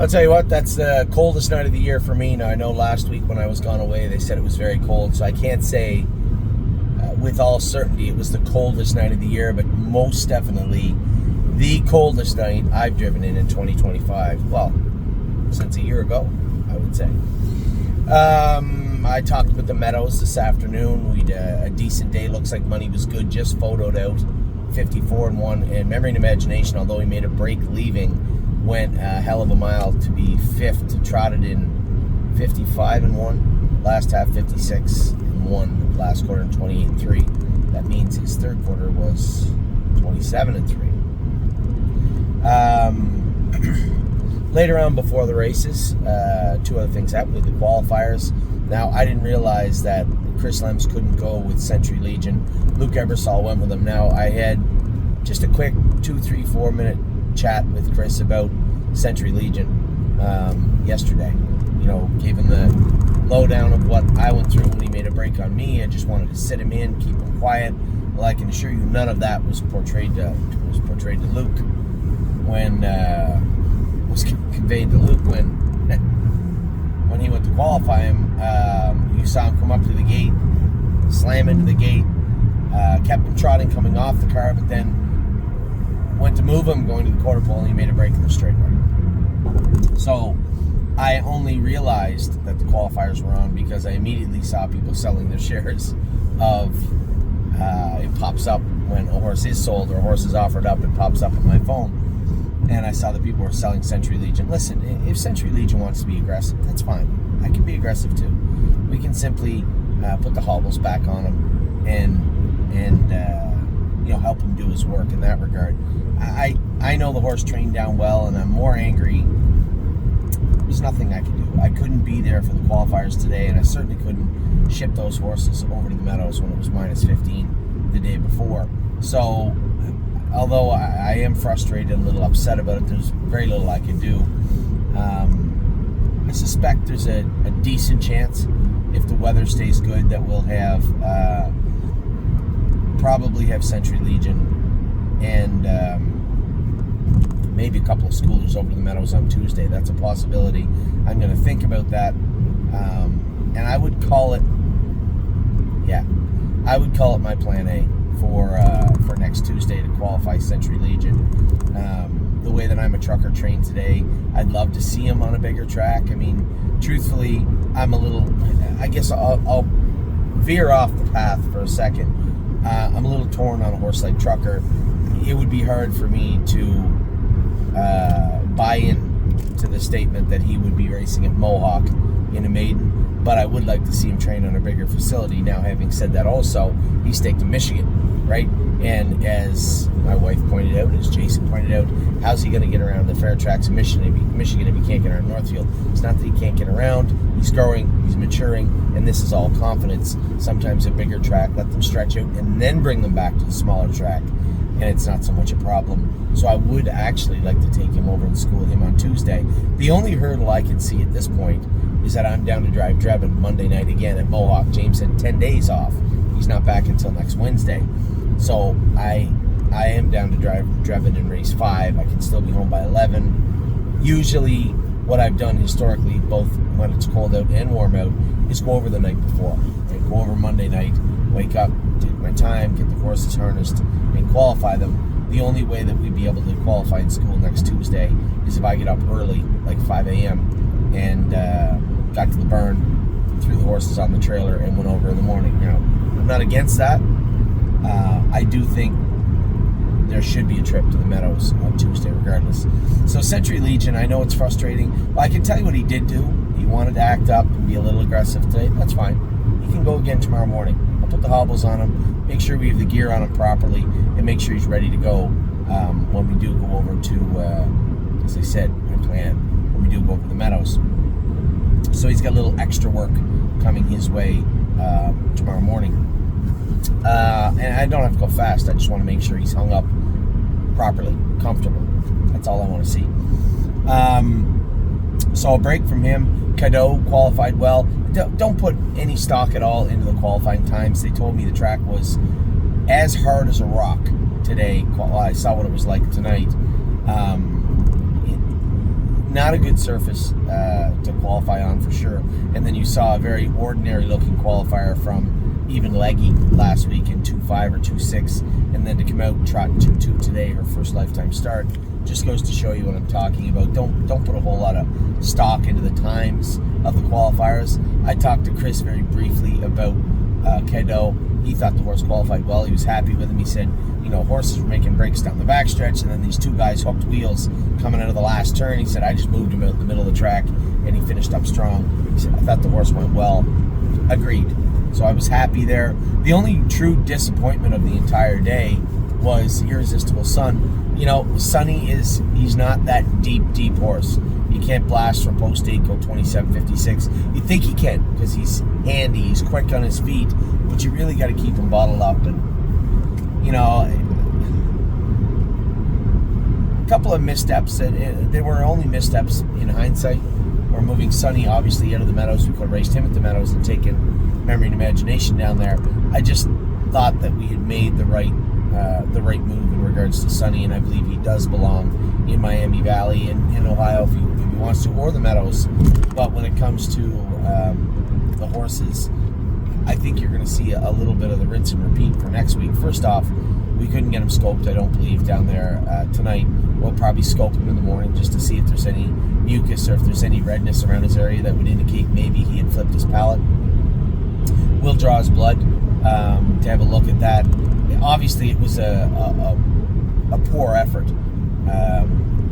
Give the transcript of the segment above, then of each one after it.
I'll tell you what, that's the coldest night of the year for me. Now, I know last week when I was gone away, they said it was very cold, so I can't say with all certainty it was the coldest night of the year, but most definitely the coldest night I've driven in 2025. Well, since a year ago, I would say. I talked with the Meadows this afternoon. We had a decent day. Looks like money was good. Just photoed out 54-1. And Memory and Imagination, although he made a break leaving, went a hell of a mile to be fifth. Trotted in 55-1. Last half 56-1. Last quarter 28-3. That means his third quarter was 27-3. Later on before the races, two other things happened with the qualifiers. Now, I didn't realize that Chris Lems couldn't go with Century Legion. Luke Ebersol went with him. Now, I had just a quick 2, 3, 4 minute chat with Chris about Century Legion yesterday. You know, gave him the lowdown of what I went through when he made a break on me. I just wanted to sit him in, keep him quiet. Well, I can assure you none of that was portrayed to Luke when was conveyed to Luke when he went to qualify him. You saw him come up to the gate, slam into the gate, kept him trotting coming off the car, but then went to move him going to the quarter pole, and he made a break in the straightaway. So I only realized that the qualifiers were on because I immediately saw people selling their shares of it pops up when a horse is sold or a horse is offered up. It pops up on my phone, and I saw that people were selling Century Legion. Listen, if Century Legion wants to be aggressive, that's fine. I can be aggressive too. We can simply put the hobbles back on him and help him do his work in that regard. I know the horse trained down well, and I'm more angry. There's nothing I could do. I couldn't be there for the qualifiers today, and I certainly couldn't ship those horses over to the Meadows when it was minus 15 the day before. So, although I am frustrated and a little upset about it, there's very little I can do. I suspect there's a decent chance, if the weather stays good, that we'll have probably have Century Legion and maybe a couple of schoolers over to the Meadows on Tuesday. That's a possibility. I'm going to think about that, and I would call it my plan A for next Tuesday to qualify Century Legion. The way that I'm a trucker trained today, I'd love to see him on a bigger track. I mean, truthfully, I guess I'll veer off the path for a second. I'm a little torn on a horse like Trucker. It would be hard for me to buy in to the statement that he would be racing at Mohawk in a maiden, but I would like to see him train on a bigger facility. Now, having said that, also, he's staked in Michigan, right? And as my wife pointed out, as Jason pointed out, how's he going to get around the fair tracks of Michigan if he can't get around Northfield? It's not that he can't get around. He's growing, he's maturing, and this is all confidence. Sometimes a bigger track, let them stretch out and then bring them back to the smaller track, and it's not so much a problem. So I would actually like to take him over and school him on Tuesday. The only hurdle I can see at this point is that I'm down to drive Drebin Monday night again at Mohawk. James had 10 days off. He's not back until next Wednesday. So I am down to drive Drebin in race 5. I can still be home by 11. Usually what I've done historically, both when it's cold out and warm out, is go over the night before. I go over Monday night, wake up, take my time, get the horses harnessed, and qualify them. The only way that we'd be able to qualify in school next Tuesday is if I get up early, like 5 a.m., and got to the burn, threw the horses on the trailer, and went over in the morning. Now, I'm not against that. I do think there should be a trip to the Meadows on Tuesday regardless. So Century Legion, I know it's frustrating. Well, I can tell you what he did do. He wanted to act up and be a little aggressive today. That's fine. He can go again tomorrow morning. I'll put the hobbles on him, make sure we have the gear on him properly, and make sure he's ready to go when we do go over to, as I said, my plan, when we do go over to the Meadows. So he's got a little extra work coming his way tomorrow morning. And I don't have to go fast. I just want to make sure he's hung up properly, comfortable. That's all I want to see. So a break from him. Cadeau qualified well. Don't put any stock at all into the qualifying times. They told me the track was as hard as a rock today. I saw what it was like tonight. not a good surface to qualify on for sure. And then you saw a very ordinary looking qualifier from even Leggy last week in 2.5 or 2.6, and then to come out and trot in 2.2 today, her first lifetime start, just goes to show you what I'm talking about. Don't put a whole lot of stock into the times of the qualifiers. I talked to Chris very briefly about Kedo. He thought the horse qualified well. He was happy with him. He said, horses were making breaks down the backstretch, and then these two guys hooked wheels coming out of the last turn. He said, I just moved him out in the middle of the track, and he finished up strong. He said, I thought the horse went well. Agreed. So I was happy there. The only true disappointment of the entire day was Irresistible Sun. Sonny he's not that deep horse. He can't blast from post 8, go 27.56. You think he can because he's handy, he's quick on his feet, but you really got to keep him bottled up. And a couple of missteps. They were only missteps in hindsight. We're moving Sonny obviously out of the Meadows. We could have raced him at the Meadows and taken Memory and Imagination down there. I just thought that we had made the right move in regards to Sonny, and I believe he does belong in Miami Valley and in Ohio if he wants to, or the Meadows. But when it comes to the horses, I think you're going to see a little bit of the rinse and repeat for next week. First off, we couldn't get him scoped, I don't believe, down there tonight. We'll probably scope him in the morning just to see if there's any mucus or if there's any redness around his area that would indicate maybe he had flipped his palate. We'll draw his blood to have a look at that. Obviously, it was a poor effort.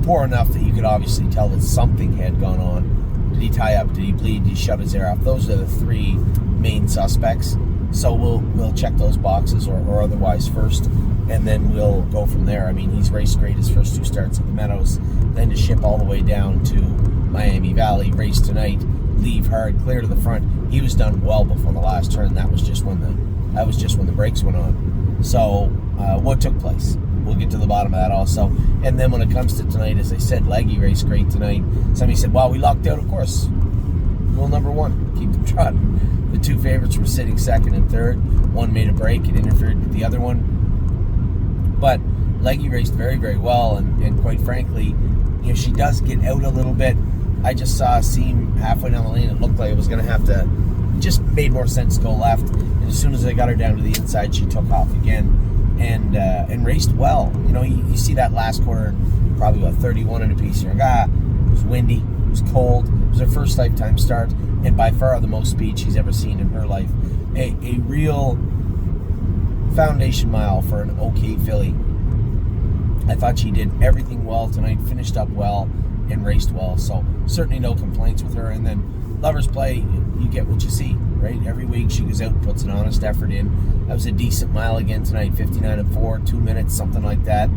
Poor enough that you could obviously tell that something had gone on. Did he tie up? Did he bleed? Did he shut his air off? Those are the three main suspects. So we'll check those boxes or otherwise first, and then we'll go from there. I mean, he's raced great his first two starts at the Meadows, then to ship all the way down to Miami Valley, race tonight, leave hard, clear to the front. He was done well before the last turn. That was just when the brakes went on. So what took place? We'll get to the bottom of that also. And then when it comes to tonight, as I said, Leggy raced great tonight. Somebody said, wow, we locked out, of course. Rule number one, keep them trotting. The two favorites were sitting second and third. One made a break and interfered with the other one. But Leggy raced very, very well. And quite frankly, she does get out a little bit. I just saw a seam halfway down the lane. It looked like it was going to have to, just made more sense to go left. And as soon as I got her down to the inside, she took off again and raced well. You see that last quarter, probably about 31 and a piece. You're like, it was windy, it was cold. It was her first lifetime start, and by far the most speed she's ever seen in her life. A real foundation mile for an okay filly. I thought she did everything well tonight, finished up well, and raced well. So certainly no complaints with her. And then Lover's Play, you get what you see, right? Every week she goes out and puts an honest effort in. That was a decent mile again tonight, 59 and 4, 2 minutes, something like that.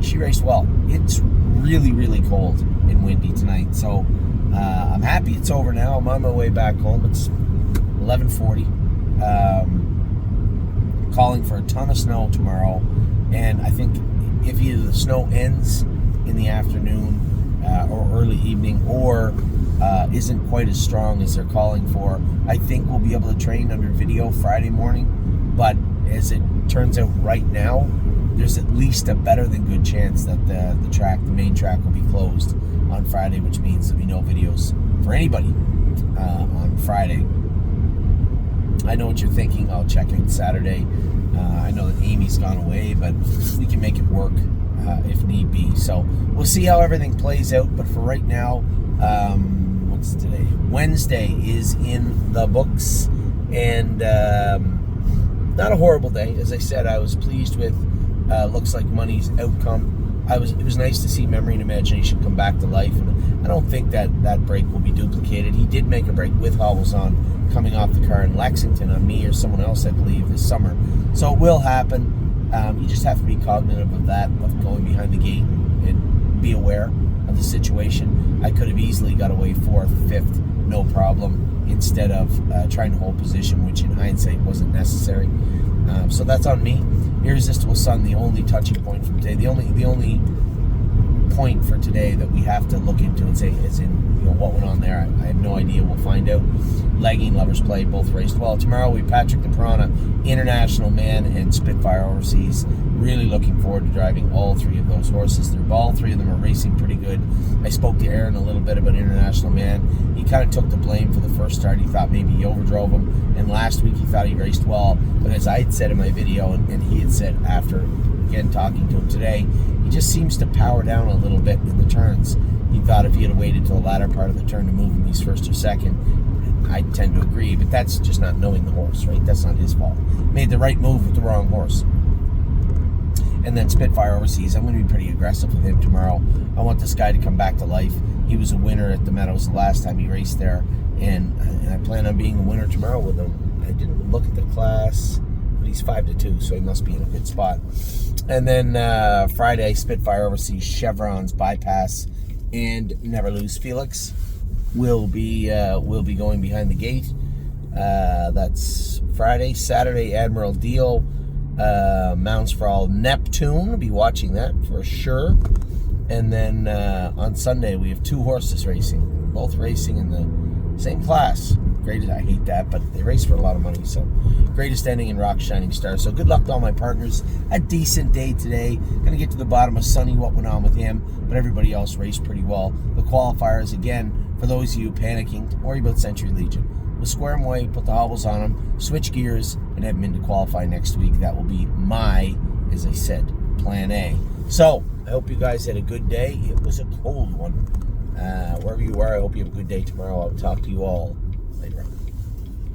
She raced well. It's really, really cold and windy tonight. So I'm happy it's over now. I'm on my way back home. It's 11:40. Calling for a ton of snow tomorrow. And I think if either the snow ends in the afternoon or early evening or isn't quite as strong as they're calling for, I think we'll be able to train under video Friday morning. But as it turns out right now, there's at least a better than good chance that the main track will be closed on Friday, which means there'll be no videos for anybody on Friday. I know what you're thinking. I'll check in Saturday. I know that Amy's gone away, but we can make it work if need be. So we'll see how everything plays out. But for right now, what's today? Wednesday is in the books, and not a horrible day. As I said, I was pleased with Looks Like Money's outcome. It was nice to see Memory and Imagination come back to life, and I don't think that break will be duplicated. He did make a break with hobbles on coming off the car in Lexington on me or someone else, I believe, this summer. So it will happen. You just have to be cognizant of that, of going behind the gate and be aware of the situation. I could have easily got away 4th, 5th, no problem, instead of trying to hold position, which in hindsight wasn't necessary. So that's on me. Irresistible Sun, the only touching point from today, the only point for today that we have to look into and say is in what went on there. I have no idea. We'll find out. Leggy, Lover's Play both raced well. Tomorrow we have Patrick the Piranha, International Man, and Spitfire Overseas. Really looking forward to driving all three of those horses. All three of them are racing pretty good. I spoke to Aaron a little bit about International Man. He kind of took the blame for the first start. He thought maybe he overdrove him, and last week he thought he raced well. But as I had said in my video, and he had said after, again, talking to him today, he just seems to power down a little bit in the turns. He thought if he had waited till the latter part of the turn to move him, he's first or second. I tend to agree, but that's just not knowing the horse, right? That's not his fault. Made the right move with the wrong horse. And then Spitfire Overseas, I'm going to be pretty aggressive with him tomorrow. I want this guy to come back to life. He was a winner at the Meadows the last time he raced there, and I plan on being a winner tomorrow with him. I didn't look at the class, but he's 5-2, so he must be in a good spot. And then Friday, Spitfire Overseas, Chevrons, Bypass, and Never Lose Felix will be going behind the gate. That's Friday. Saturday, Admiral Deal, Mounds for All, Neptune. Be watching that for sure. And then on Sunday we have 2 horses racing, both racing in the same class. Greatest, I hate that, but they race for a lot of money. So Greatest Ending in Rock Shining Star. So good luck to all my partners. A decent day today. Gonna get to the bottom of Sonny, what went on with him, but everybody else raced pretty well. The qualifiers, again, for those of you panicking, don't worry about Century Legion. We'll square them away, put the hobbles on them, switch gears, and have them in to qualify next week. That will be my, as I said, plan A. So I hope you guys had a good day. It was a cold one. Wherever you are, I hope you have a good day tomorrow. I'll talk to you all later on.